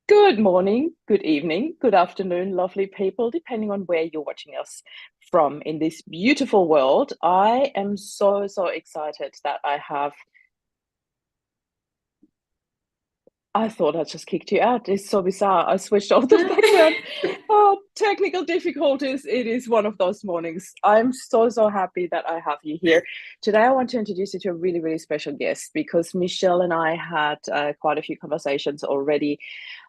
Good morning, good evening, good afternoon, lovely people, depending on where you're watching us from in this beautiful world. I am so excited that I thought I just kicked you out. It's so bizarre. I switched off the background. Oh, technical difficulties. It is one of those mornings. I'm so happy that I have you here. Today, I want to introduce you to a really special guest because Michelle and I had quite a few conversations already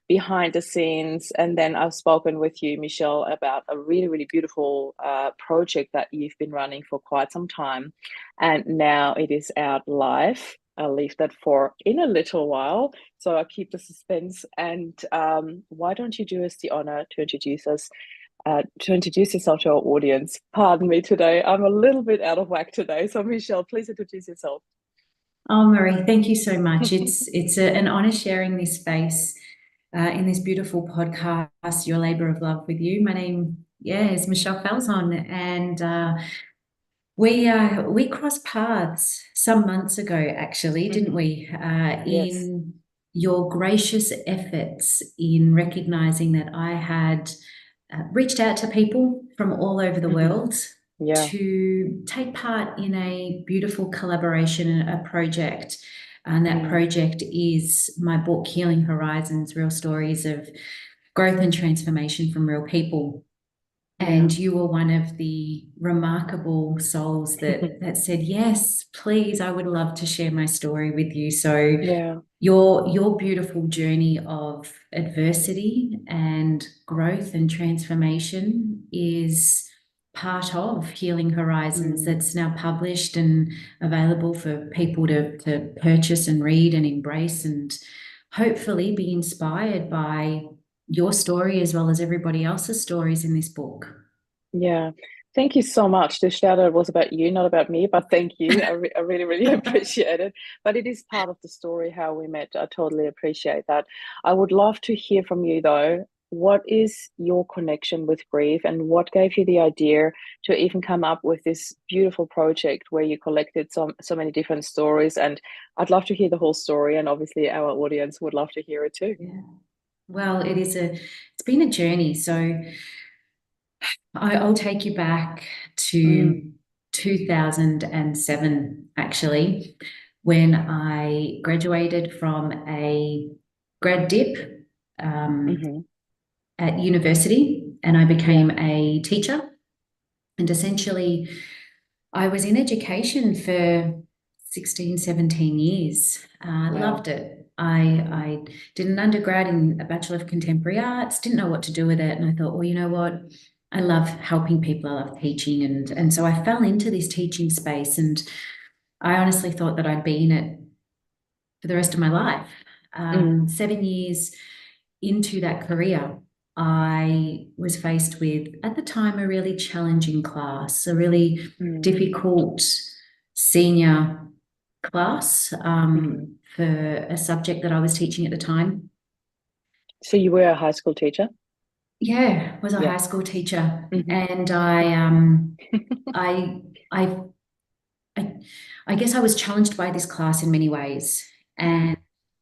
behind the scenes. And then I've spoken with you, Michelle, about a really beautiful project that you've been running for quite some time. And now it is out live. I'll leave that for in a little while. So I'll keep the suspense. And why don't you do us the honor to introduce yourself to our audience? Pardon me today. I'm a little bit out of whack today. So Michelle, please introduce yourself. Oh, Marie, thank you so much. It's an honor sharing this space in this beautiful podcast, Your Labor of Love with you. My name, is Michelle Falzon, and we crossed paths some months ago, actually, didn't we? Yes. In your gracious efforts in recognizing that I had reached out to people from all over the world Yeah. to take part in a beautiful collaboration, a project. And that project is my book, Healing Horizons, Real Stories of Growth and Transformation from Real People. And you were one of the remarkable souls that said, yes, please, I would love to share my story with you. So Yeah. your beautiful journey of adversity and growth and transformation is part of Healing Horizons that's now published and available for people to purchase and read and embrace and hopefully be inspired by your story as well as everybody else's stories in this book. Yeah. Thank you so much. The shout out was about you, not about me, but thank you. I really appreciate it. But it is part of the story how we met. I totally appreciate that. I would love to hear from you though. What is your connection with grief and what gave you the idea to even come up with this beautiful project where you collected so many different stories? And I'd love to hear the whole story, and obviously our audience would love to hear it too. Yeah. Well, it's been a journey. So I'll take you back to 2007, actually, when I graduated from a grad dip Mm-hmm. at university and I Yeah. became a teacher. And essentially, I was in education for 16, 17 years. Wow. Loved it. I did an undergrad in a Bachelor of Contemporary Arts, didn't know what to do with it. And I thought, well, you know what? I love helping people. I love teaching. And so I fell into this teaching space. And I honestly thought that I'd be in it for the rest of my life. Mm. 7 years into that career, I was faced with, at the time, a really challenging class, a really Mm. difficult senior class Mm-hmm. for a subject that I was teaching at the time. So you were a high school teacher? Yeah, was a Yeah. high school teacher, Hmm. and I, I, I, I guess I was challenged by this class in many ways. Mm. And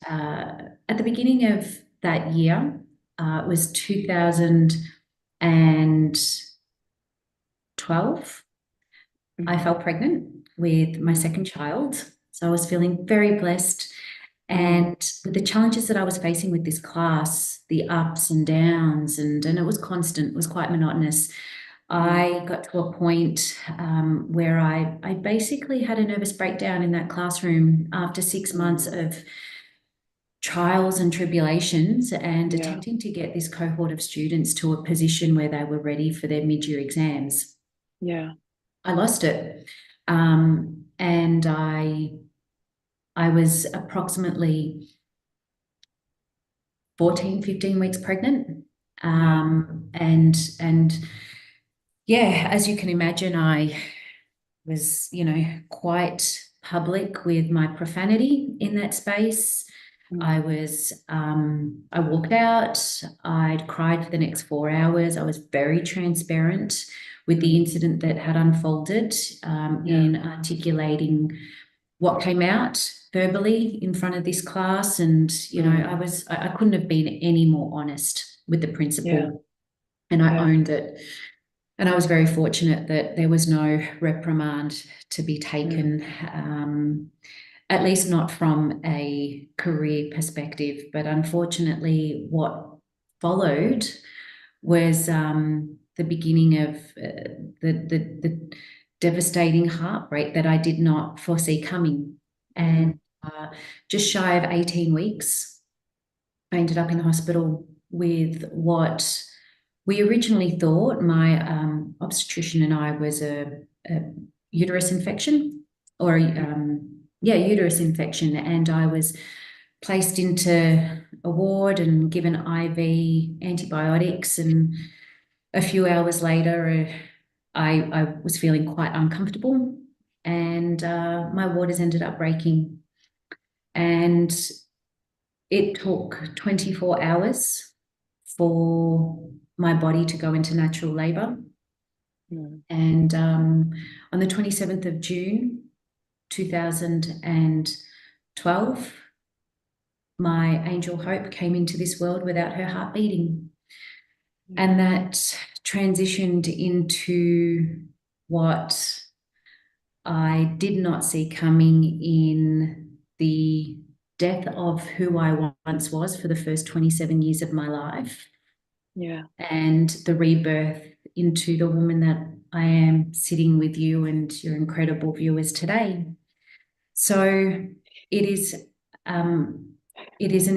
uh, at the beginning of that year, it was 2012. I Hmm. fell pregnant with my Mm. second child. So I was feeling very blessed. Mm. And with the challenges that I was facing with this class, the ups and downs, and it was constant, it was quite monotonous. Mm. I got to a point where I basically had a nervous breakdown in that classroom after 6 months Mm. of trials and tribulations and Yeah. attempting to get this cohort of students to a position where they were ready for their mid-year exams. Yeah. I lost it. And I was approximately 14, 15 weeks pregnant. Wow. And yeah, as you can imagine, I was, quite public with my profanity in that space. Mm. I walked out, I'd cried for the next 4 hours. I was very transparent with the Mm. incident that had unfolded Yeah. in articulating what came out verbally in front of this class, and you know, I couldn't have been any more honest with the principal, and I owned it. And I was very fortunate that there was no reprimand to be taken, at least not from a career perspective. But unfortunately, what followed was the beginning of the devastating heartbreak that I did not foresee coming. And just shy of 18 weeks, I ended up in hospital with what we originally thought, my obstetrician and I, was a uterus infection, or uterus infection. And I was placed into a ward and given IV antibiotics, and a few hours later I was feeling quite uncomfortable, and my waters ended up breaking, and it took 24 hours for my body to go into natural labor. And on the 27th of June 2012, my angel Hope came into this world without her heart beating. And that transitioned into what I did not see coming in the death of who I once was for the first 27 years of my life. And the rebirth into the woman that I am sitting with you and your incredible viewers today. So it is an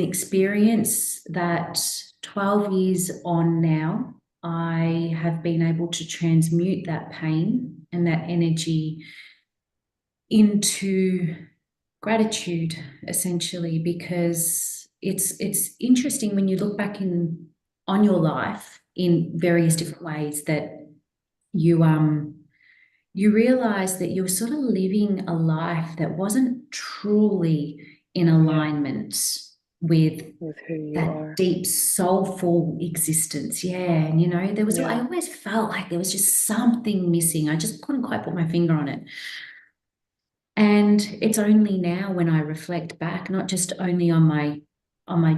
experience that 12 years on now, I have been able to transmute that pain and that energy into gratitude, essentially, because it's interesting when you look back on your life in various different ways, that you realize that you're sort of living a life that wasn't truly in alignment with who you that are. Deep soulful existence. And you know, I always felt like there was just something missing. I just couldn't quite put my finger on it. And it's only now when I reflect back, not just only on my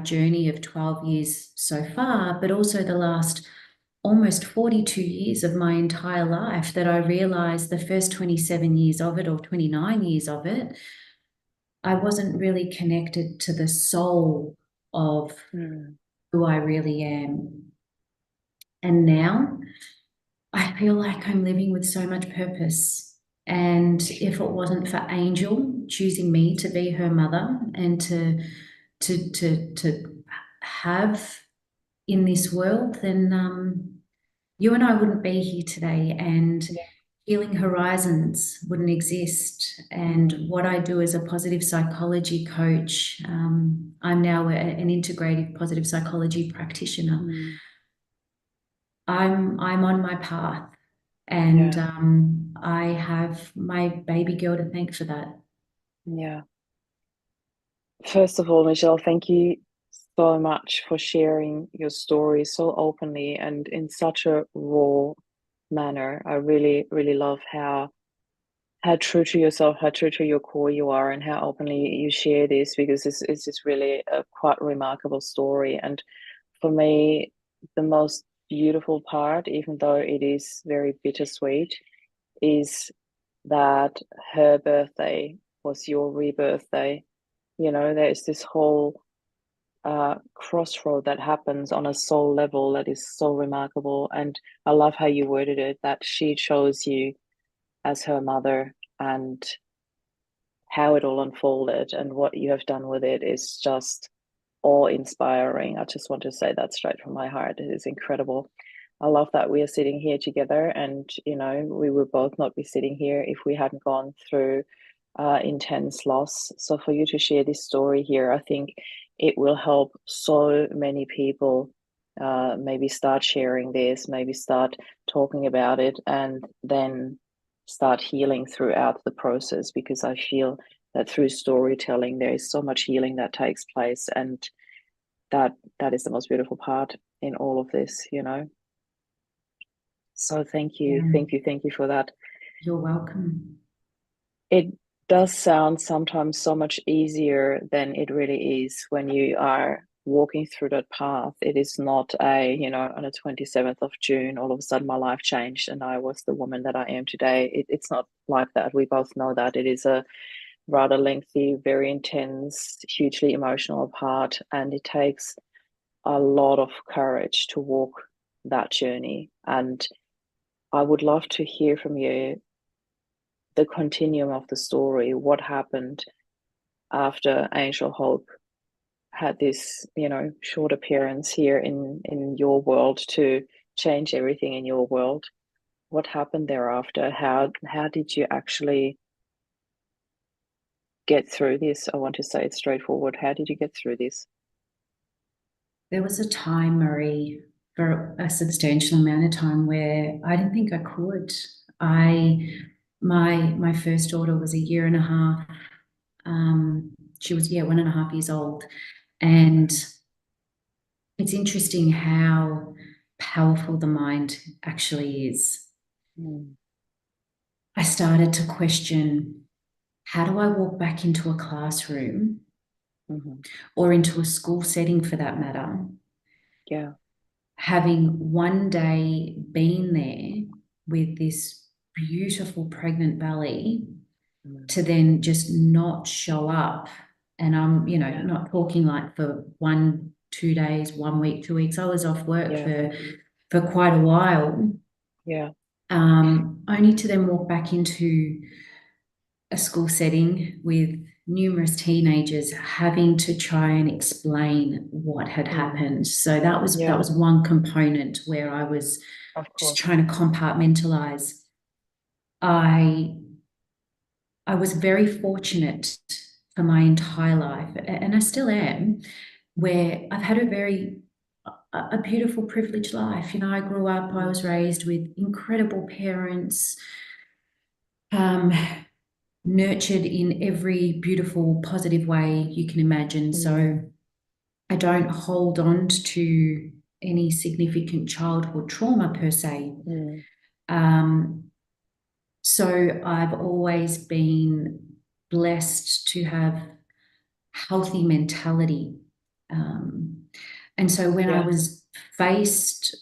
journey of 12 years so far, but also the last almost 42 years of my entire life, that I realized the first 27 years of it, or 29 years of it, I wasn't really connected to the soul of who I really am. And now I feel like I'm living with so much purpose. And if it wasn't for Angel choosing me to be her mother and to have in this world, then you and I wouldn't be here today, and Healing Horizons wouldn't exist. And what I do as a positive psychology coach, I'm now an integrative positive psychology practitioner. I'm on my path, and I have my baby girl to thank for that. First of all, Michelle, thank you so much for sharing your story so openly and in such a raw manner. I really, really love how true to yourself, how true to your core you are, and how openly you share this, because it's just really a quite remarkable story. And for me, the most beautiful part, even though it is very bittersweet, is that her birthday was your rebirthday. You know, there's this whole crossroad that happens on a soul level that is so remarkable. And I love how you worded it, that she chose you as her mother, and how it all unfolded and what you have done with it is just awe-inspiring. I just want to say that straight from my heart. It is incredible. I love that we are sitting here together, and you know, we would both not be sitting here if we hadn't gone through intense loss. So for you to share this story here, I think it will help so many people maybe start sharing this, maybe start talking about it, and then start healing throughout the process, because I feel that through storytelling there is so much healing that takes place, and that is the most beautiful part in all of this, you know. So thank you for that. You're welcome. It does sound sometimes so much easier than it really is when you are walking through that path. It is not a, on the 27th of June, all of a sudden my life changed and I was the woman that I am today. It's not like that. We both know that it is a rather lengthy, very intense, hugely emotional part, and it takes a lot of courage to walk that journey. And I would love to hear from you the continuum of the story. What happened after Angel Hope had this, short appearance here in your world to change everything in your world? What happened thereafter? How did you actually get through this? I want to say it straightforward. How did you get through this? There was a time, Marie, for a substantial amount of time where I didn't think I could. My first daughter was a year and a half. She was 1.5 years old, and it's interesting how powerful the mind actually is. Mm. I started to question, how do I walk back into a classroom Mm-hmm. or into a school setting for that matter, Yeah. having one day been there with this beautiful pregnant belly Mm. to then just not show up. And I'm, Yeah. not talking like for 1, 2 days, 1 week, 2 weeks. I was off work Yeah. for quite a while, Yeah. only to then walk back into a school setting with numerous teenagers having to try and explain what had Mm. happened. So that was Yeah. one component where I was Of just course. trying to compartmentalize. I I was very fortunate for my entire life, and I still am, where I've had a beautiful, privileged life. I grew up, I was raised with incredible parents, um, nurtured in every beautiful, positive way you can imagine. Mm. So I don't hold on to any significant childhood trauma per se. Mm. Um, so I've always been blessed to have healthy mentality. And so when I Yeah. was faced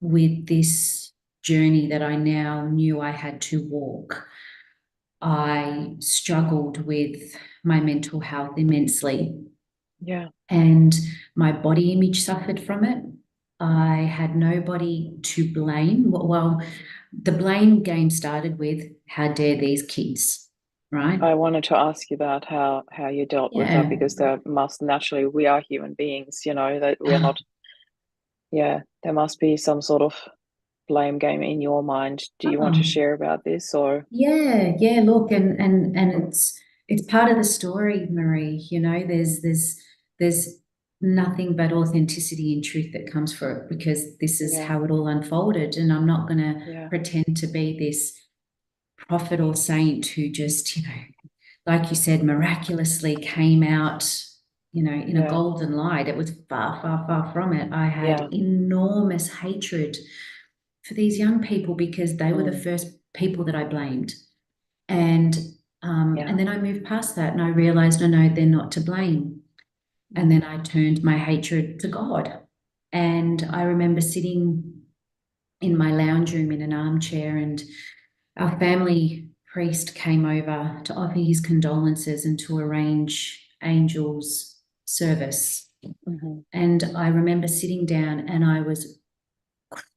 with this journey that I now knew I had to walk, I struggled with my mental health immensely, Yeah. and my body image suffered from it. I had nobody to blame. Well, the blame game started with, how dare these kids, right? I wanted to ask you about how you dealt with that, Yeah. because there must naturally, we are human beings, that we're not, yeah, there must be some sort of blame game in your mind. Do you want to Oh, share about this or? yeah. Look, and it's part of the story, Marie. There's nothing but authenticity and truth that comes for it, because this is Yeah. how it all unfolded. And I'm not going to Yeah. pretend to be this prophet or saint who just, like you said, miraculously came out, in a Yeah. golden light. It was far, far, far from it. I had Yeah. enormous hatred for these young people because they were the Mm. first people that I blamed. And Yeah. and then I moved past that and I realized, no, they're not to blame. And then Mm. I turned my hatred to God. And I remember sitting in my lounge room in an armchair, and our family priest came over to offer his condolences and to arrange Angel's service. Mm-hmm. And I remember sitting down and I was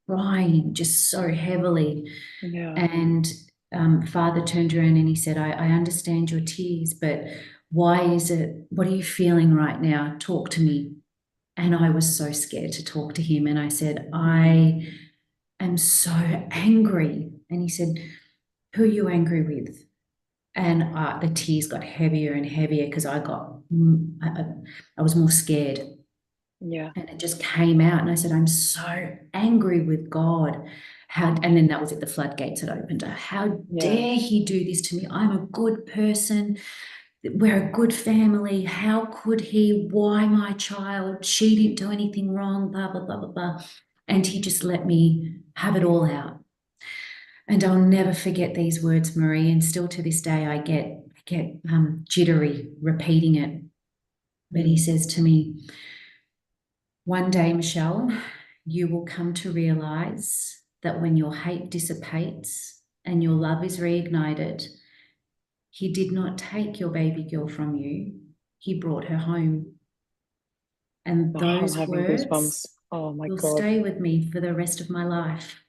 crying just so heavily. Yeah. And Father turned around and he said, I understand your tears, but why is it? What are you feeling right now? Talk to me. And I was so scared to talk to him. And I said, Mm. I am so angry. And he said, who are you angry with? And the tears got heavier and heavier because I was more scared. Yeah. And it just came out. And I said, I'm so angry with God. And then that was it, the floodgates had opened. How Yeah. dare he do this to me? I'm a good person. We're a good family. How could he? Why my child? She didn't do anything wrong, blah, blah, blah, blah, blah. And he just let me have it all out. And I'll never forget these words, Marie. And still to this day, I get get jittery repeating it. But he says to me, one day, Michelle, you will come to realize that when your hate dissipates and your love is reignited, he did not take your baby girl from you. He brought her home. And those I'm having goosebumps. words Oh my will God. stay with me for the rest of my life.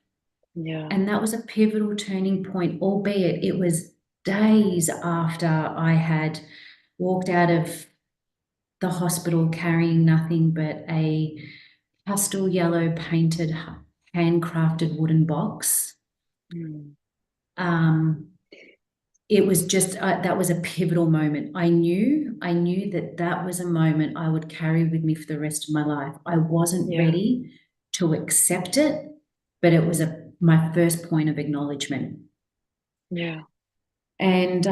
Yeah. And that was a pivotal turning point, albeit it was days after I had walked out of the hospital carrying nothing but a pastel yellow painted handcrafted wooden box. It was just that was a pivotal moment. I knew that was a moment I would carry with me for the rest of my life. I wasn't ready to accept it, but it was my first point of acknowledgement. Yeah. And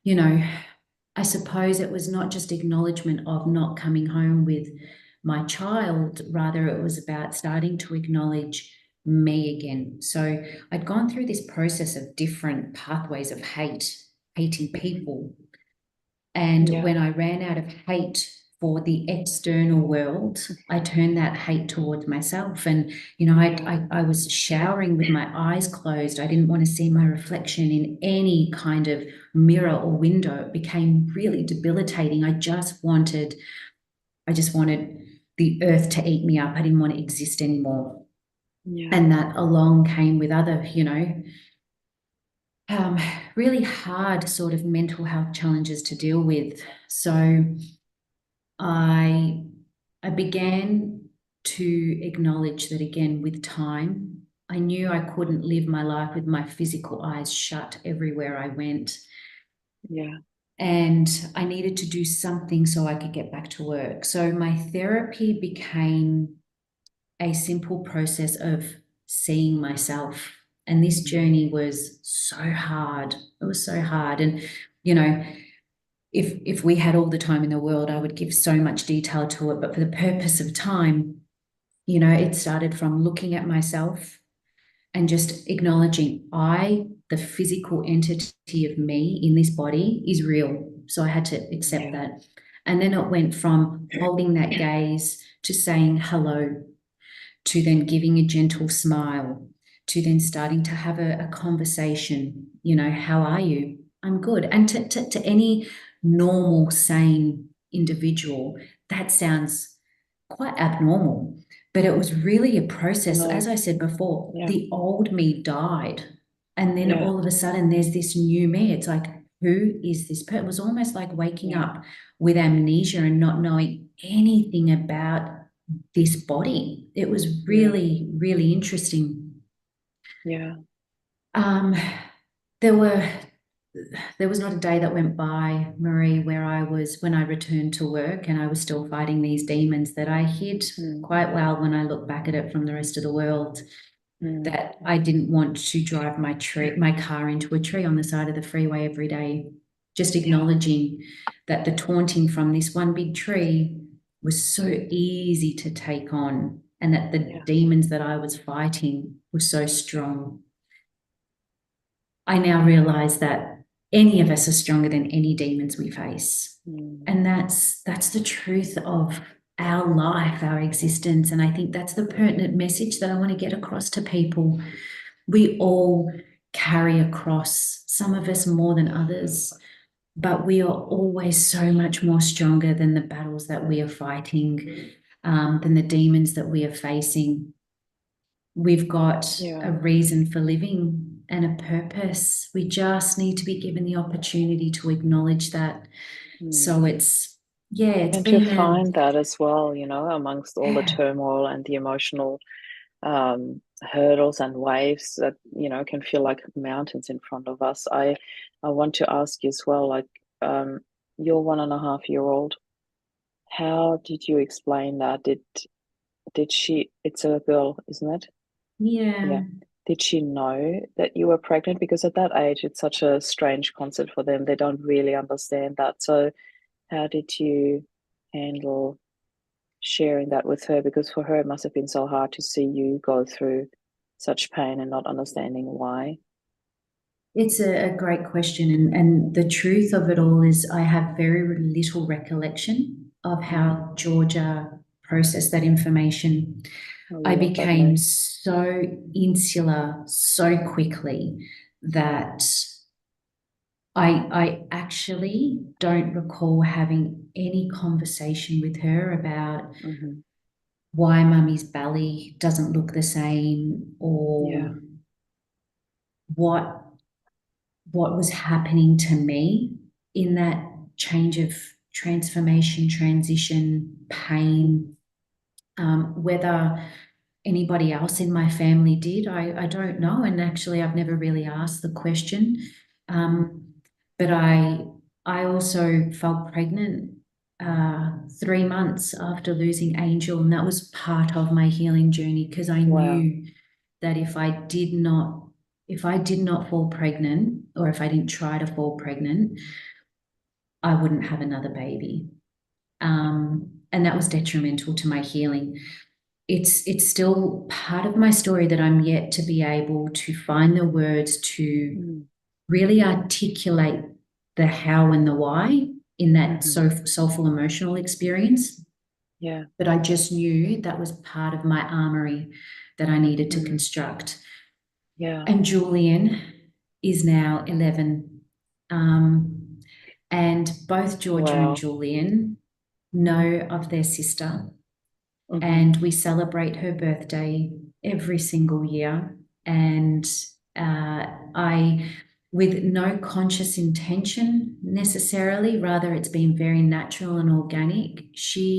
you know, I suppose it was not just acknowledgement of not coming home with my child, rather it was about starting to acknowledge me again. So I'd gone through this process of different pathways of hating people. And when I ran out of hate for the external world, I turned that hate towards myself. And, I was showering with my eyes closed. I didn't want to see my reflection in any kind of mirror or window. It became really debilitating. I just wanted the earth to eat me up. I didn't want to exist anymore. Yeah. And that along came with other, really hard sort of mental health challenges to deal with. So I began to acknowledge that again with time. I knew I couldn't live my life with my physical eyes shut everywhere I went. Yeah. And I needed to do something so I could get back to work. So my therapy became a simple process of seeing myself. And this journey was so hard. It was so hard. And, if we had all the time in the world, I would give so much detail to it. But for the purpose of time, it started from looking at myself and just acknowledging the physical entity of me in this body is real. So I had to accept that. And then it went from holding that gaze to saying hello, to then giving a gentle smile, to then starting to have a conversation. How are you? I'm good. And to any normal, sane individual, that sounds quite abnormal. But it was really a process. No. As I said before, the old me died. And then all of a sudden there's this new me. It's like, who is this person? It was almost like waking up with amnesia and not knowing anything about this body. It was really, really interesting. Yeah. There was not a day that went by, Marie, when I returned to work and I was still fighting these demons that I hid quite well when I look back at it from the rest of the world. That I didn't want to drive my car into a tree on the side of the freeway every day. Just acknowledging that the taunting from this one big tree was so easy to take on, and that the demons that I was fighting were so strong. I now realize that any of us are stronger than any demons we face. And that's the truth of our life, our existence. And I think that's the pertinent message that I want to get across to people. We all carry a cross, some of us more than others, but we are always so much more stronger than the battles that we are fighting, than the demons that we are facing. We've got a reason for living and a purpose. We just need to be given the opportunity to acknowledge that. So it's and to find that as well, amongst all the turmoil and the emotional hurdles and waves that can feel like mountains in front of us. I want to ask you as well, like, your 1.5-year-old, how did you explain that? Did she, it's a girl, isn't it? Yeah. Did she know that you were pregnant? Because at that age, it's such a strange concept for them. They don't really understand that. So how did you handle sharing that with her? Because for her, it must have been so hard to see you go through such pain and not understanding why. It's a great question. And the truth of it all is I have very little recollection of how Georgia processed that information. Oh, I you love that became name. so insular so quickly that I actually don't recall having any conversation with her about Hmm. why mummy's belly doesn't look the same Yeah. or what was happening to me in that change of transformation, transition, pain. Whether anybody else in my family did, I don't know. And actually, I've never really asked the question. Hmm. But I also felt pregnant 3 months after losing Angel, and that was part of my healing journey because I Wow. knew that if I did not fall pregnant, or if I didn't try to fall pregnant, I wouldn't have another baby. And that was detrimental to my healing. It's still part of my story that I'm yet to be able to find the words to Mm. really articulate the how and the why in that Hmm. soulful emotional experience. Yeah. But I just knew that was part of my armory that I needed to Mm. construct. Yeah. And Julian is now 11. And both Georgia and Wow. Julian know of their sister, Hmm. and we celebrate her birthday every single year. And I, with no conscious intention necessarily, rather, it's been very natural and organic. She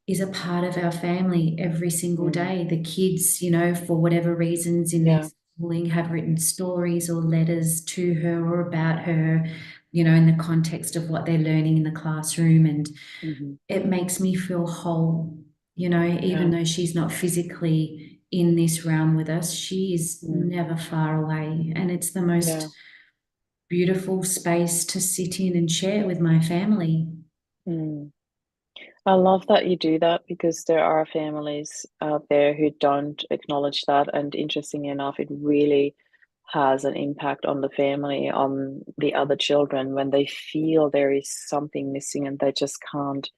Hmm. is a part of our family every single Mm. day. The kids, for whatever reasons in their Yeah. schooling, have written stories or letters to her or about her, in the context of what they're learning in the classroom. And Hmm. it makes me feel whole, even Yeah. though she's not physically in this realm with us, she is Mm. never far away. And it's the Yeah. most beautiful space to sit in and share with my family. Mm. I love that you do that because there are families out there who don't acknowledge that. And interestingly enough, it really has an impact on the family, on the other children when they feel there is something missing and they just can't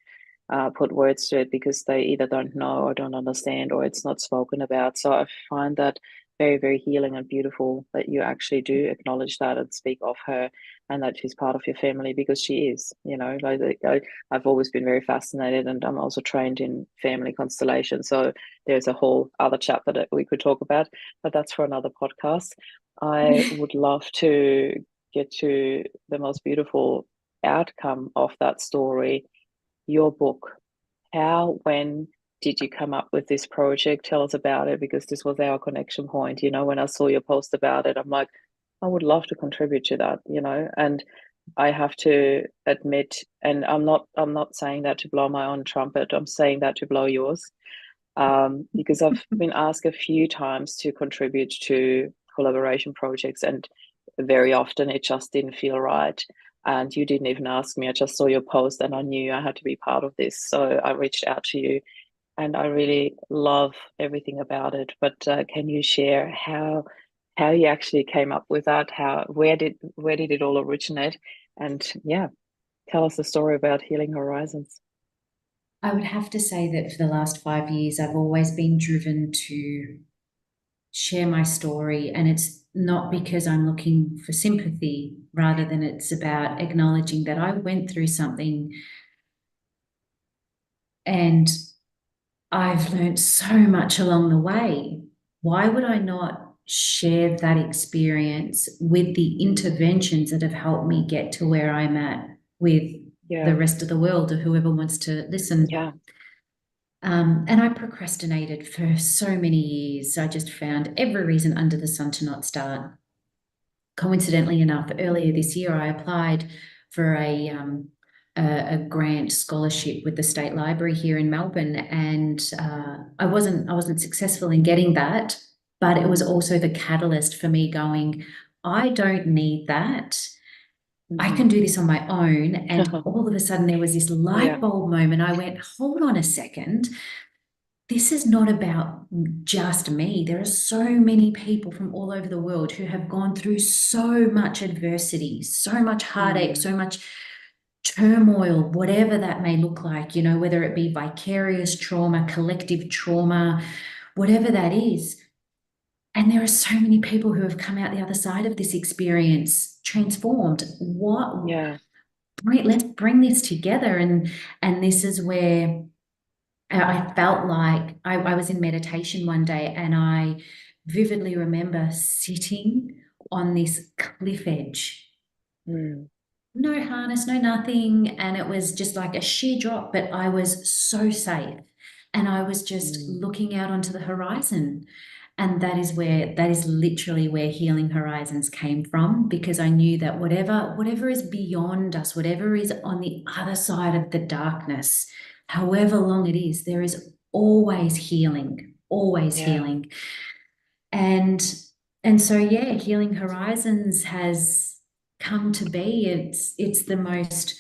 put words to it because they either don't know or don't understand or it's not spoken about. So I find that very, very healing and beautiful that you actually do acknowledge that and speak of her and that she's part of your family because she is, I've always been very fascinated and I'm also trained in family constellation. So there's a whole other chapter that we could talk about, but that's for another podcast. I would love to get to the most beautiful outcome of that story, your book. How, when did you come up with this project? Tell us about it because this was our connection point. When I saw your post about it, I'm like, I would love to contribute to that. And I have to admit, and I'm not saying that to blow my own trumpet. I'm saying that to blow yours. Because I've been asked a few times to contribute to collaboration projects, and very often it just didn't feel right. And you didn't even ask me. I just saw your post and I knew I had to be part of this. So I reached out to you and I really love everything about it. But can you share how you actually came up with that? Where did it all originate? And yeah, tell us the story about Healing Horizons. I would have to say that for the last 5 years, I've always been driven to share my story. And it's not because I'm looking for sympathy, rather than it's about acknowledging that I went through something and I've learned so much along the way. Why would I not share that experience with the interventions that have helped me get to where I'm at with the Yeah, rest of the world or whoever wants to listen? yeah. And I procrastinated for so many years. I just found every reason under the sun to not start. Coincidentally enough, earlier Mm. this year, I applied for a grant scholarship with the State Library here in Melbourne, and I wasn't successful in getting that, but it was Mm. also the catalyst for me going, I don't need that. I Hmm. can do this on my own. And all of a sudden, there was this light Yeah. bulb moment. I went, hold on a second. this is not about just me. There are so many people from all over the world who have gone through so much adversity, so much heartache, so much turmoil, whatever that may look like, you know, whether it be vicarious trauma, collective trauma, whatever that is. And there are so many people who have come out the other side of this experience transformed. Yeah. Let's bring this together. And this is where I felt like I was in meditation one day, and I vividly remember sitting on this cliff edge. Mm. No harness, no nothing. And it was just like a sheer drop, but I was so safe. And I was just looking out onto the horizon. And that is literally where Healing Horizons came from, because I knew that whatever is beyond us, whatever is on the other side of the darkness, however long it is, there is always healing, always Yeah. healing. And so yeah, Healing Horizons has come to be. It's the most,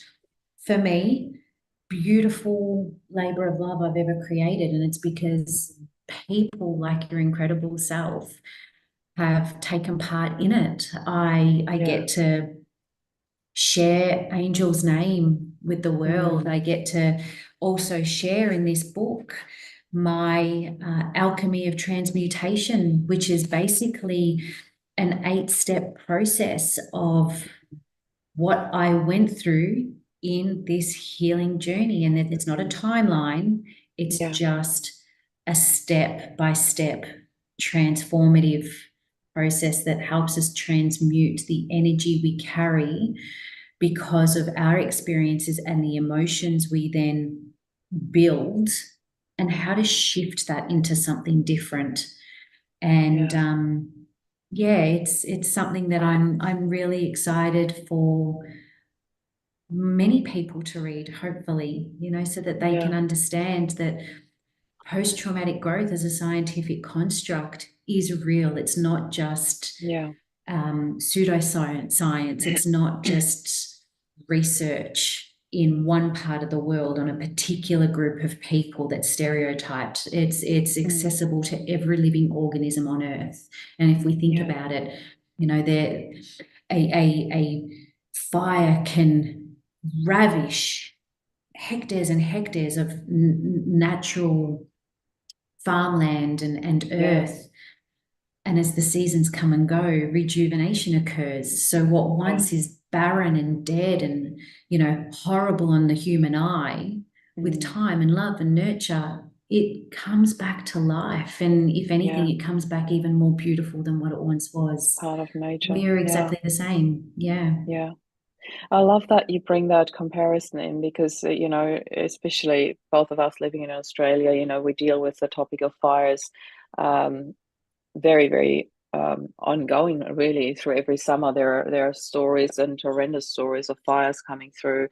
for me, beautiful labor of love I've ever created. And it's because people like your incredible self have taken part in it. I Yeah. get to share Angel's name with the world. I get to also share in this book my Alchemy of Transmutation, which is basically an 8-step process of what I went through in this healing journey. And it's not a timeline, it's Yeah. just a step-by-step transformative process that helps us transmute the energy we carry because of our experiences and the emotions we then build, and how to shift that into something different. And Yeah. yeah, it's something that I'm really excited for many people to read, hopefully, you know, so that they can Yeah. understand that post-traumatic growth as a scientific construct is real. It's not just Yeah. pseudoscience. It's not just research in one part of the world on a particular group of people that's stereotyped. It's accessible to every living organism on Earth. And if we think Yeah. about it, you know, a fire can ravish hectares and hectares of natural farmland and Yeah. earth. And as the seasons come and go, rejuvenation occurs. So what Yeah. once is barren and dead and, you know, horrible on the human eye, with time and love and nurture, it comes back to life. And if anything, Yeah. it comes back even more beautiful than what it once was. Part of nature. We're Yeah. exactly the same. Yeah. Yeah. I love that you bring that comparison in because, you know, especially both of us living in Australia, you know, we deal with the topic of fires um, very, very ongoing, really, through every summer. There are stories and horrendous stories of fires coming through.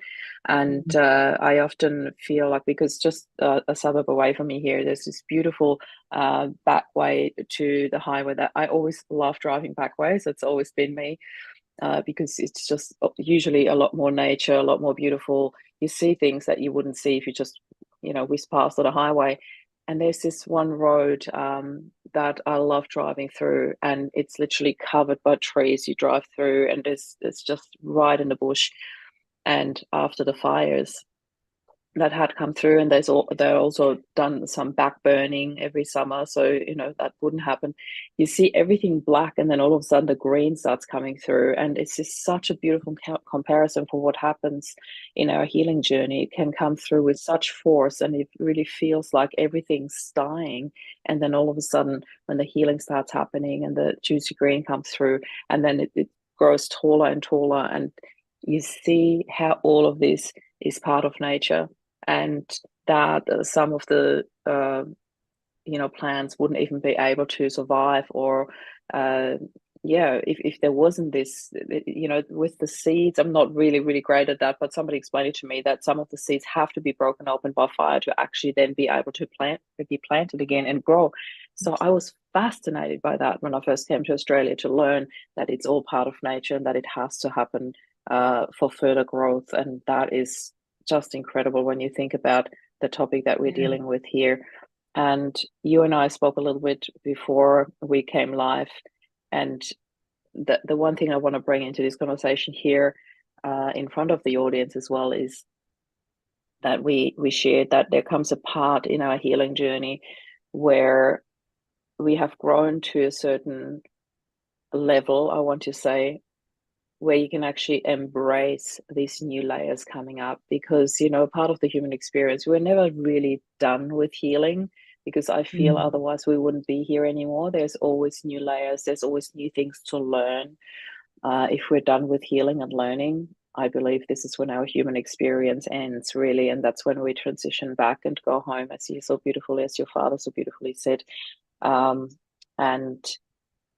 And I often feel like, because just a suburb away from me here, there's this beautiful back way to the highway that I always love driving back ways. It's always been me because it's just usually a lot more nature, a lot more beautiful. You see things that you wouldn't see if you just, you know, whiz past on a highway. And there's this one road that I love driving through, and it's literally covered by trees. You drive through, and it's just right in the bush. And after the fires that had come through, and they're also done some back burning every summer, so you know that wouldn't happen. You see everything black, and then all of a sudden the green starts coming through, and it's just such a beautiful comparison for what happens in our healing journey. It can come through with such force, and it really feels like everything's dying, and then all of a sudden when the healing starts happening and the juicy green comes through, and then it grows taller and taller, and you see how all of this is part of nature, and that some of the you know, plants wouldn't even be able to survive, or uh, yeah, if there wasn't this, you know, with the seeds. I'm not really great at that, but somebody explained it to me that some of the seeds have to be broken open by fire to actually then be able to be planted again and grow. So I was fascinated by that when I first came to Australia, to learn that it's all part of nature and that it has to happen for further growth. And that is just incredible when you think about the topic that we're Yeah. dealing with here. And you and I spoke a little bit before we came live. And the one thing I want to bring into this conversation here, in front of the audience as well, is that we shared that there comes a part in our healing journey where we have grown to a certain level, I want to say, where you can actually embrace these new layers coming up, because part of the human experience, we're never really done with healing, because I feel otherwise we wouldn't be here anymore. There's always new layers, there's always new things to learn. If we're done with healing and learning, I believe this is when our human experience ends, really, and that's when we transition back and go home, as you so beautifully, as your father so beautifully said. And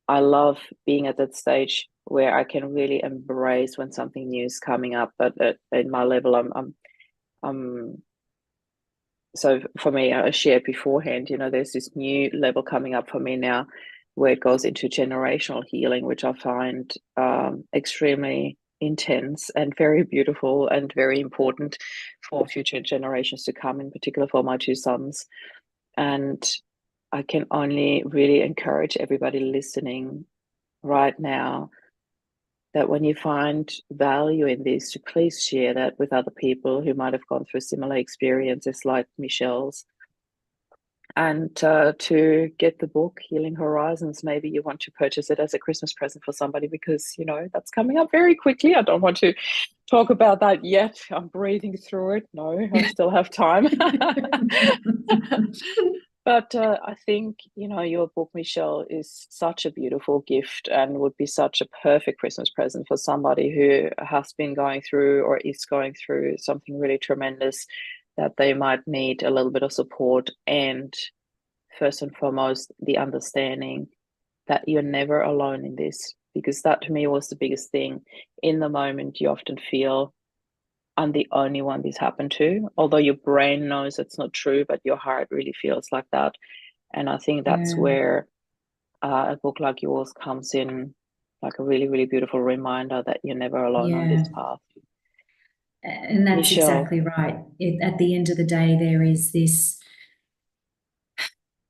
I love being at that stage where I can really embrace when something new is coming up. But at my level, I'm so for me, I shared beforehand, there's this new level coming up for me now, where it goes into generational healing, which I find extremely intense and very beautiful and very important for future generations to come, in particular for my two sons. And I can only really encourage everybody listening right now that when you find value in this, to please share that with other people who might have gone through similar experiences like Michelle's. And to get the book Healing Horizons, maybe you want to purchase it as a Christmas present for somebody, because that's coming up very quickly. I don't want to talk about that yet. I'm breathing through it. No, I still have time. But I think, your book, Michelle, is such a beautiful gift and would be such a perfect Christmas present for somebody who has been going through or is going through something really tremendous, that they might need a little bit of support. And first and foremost, the understanding that you're never alone in this, because that to me was the biggest thing. In the moment, you often feel, I'm the only one this happened to, although your brain knows it's not true, but your heart really feels like that. And I think that's where a book like yours comes in, like a really, really beautiful reminder that you're never alone on this path. And that's Michelle. exactly right. At the end of the day, there is this,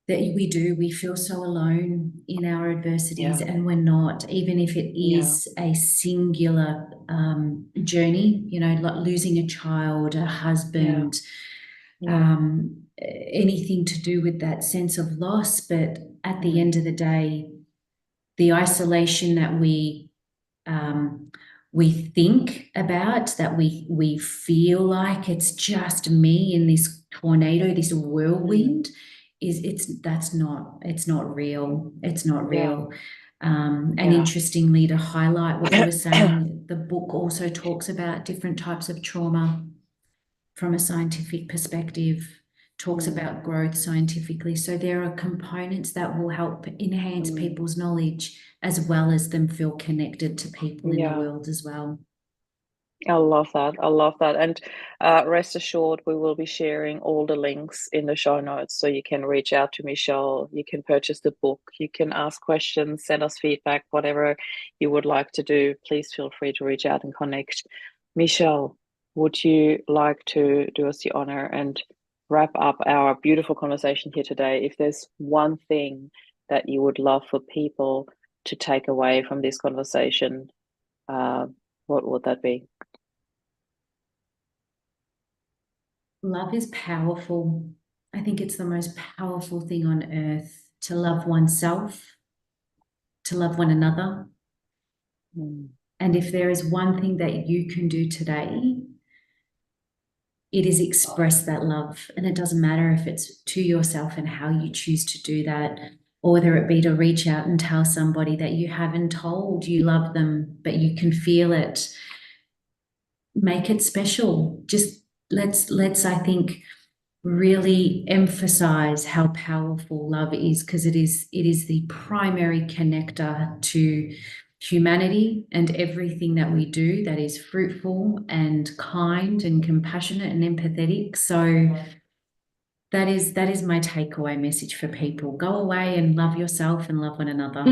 that we feel so alone in our adversities, and we're not, even if it is a singular journey, like losing a child, a husband, anything to do with that sense of loss. But at the end of the day, the isolation that we think about, that we feel like it's just me in this tornado, this whirlwind, it's not real. It's not real. And interestingly, to highlight what you were saying, the book also talks about different types of trauma from a scientific perspective, talks about growth scientifically. So there are components that will help enhance people's knowledge, as well as them feel connected to people in the world as well. I love that. I love that. And rest assured, we will be sharing all the links in the show notes, so you can reach out to Michelle, you can purchase the book, you can ask questions, send us feedback, whatever you would like to do. Please feel free to reach out and connect. Michelle, would you like to do us the honor and wrap up our beautiful conversation here today? If there's one thing that you would love for people to take away from this conversation, what would that be? Love is powerful. I think it's the most powerful thing on earth, to love oneself, to love one another. And if there is one thing that you can do today, it is express that love. And it doesn't matter if it's to yourself and how you choose to do that, or whether it be to reach out and tell somebody that you haven't told you love them, but you can feel it. Make it special. Just let's I think really emphasize how powerful love is, because it is the primary connector to humanity and everything that we do that is fruitful and kind and compassionate and empathetic. So that is my takeaway message for people. Go away and love yourself and love one another.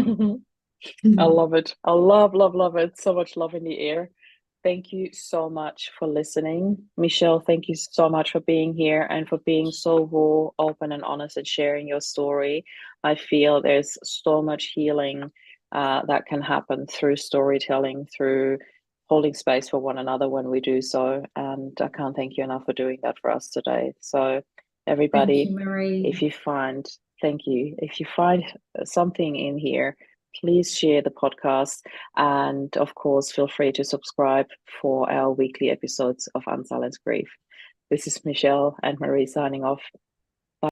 I love it. I love it. So much love in the air. thank you so much for listening. Michelle, thank you so much for being here and for being so raw, open, and honest and sharing your story. I feel there's so much healing that can happen through storytelling, through holding space for one another when we do so. And I can't thank you enough for doing that for us today. So, Thank you, everybody, Marie. thank you. If you find something in here, please share the podcast. And of course, feel free to subscribe for our weekly episodes of Unsilence Grief. This is Michelle and Marie signing off.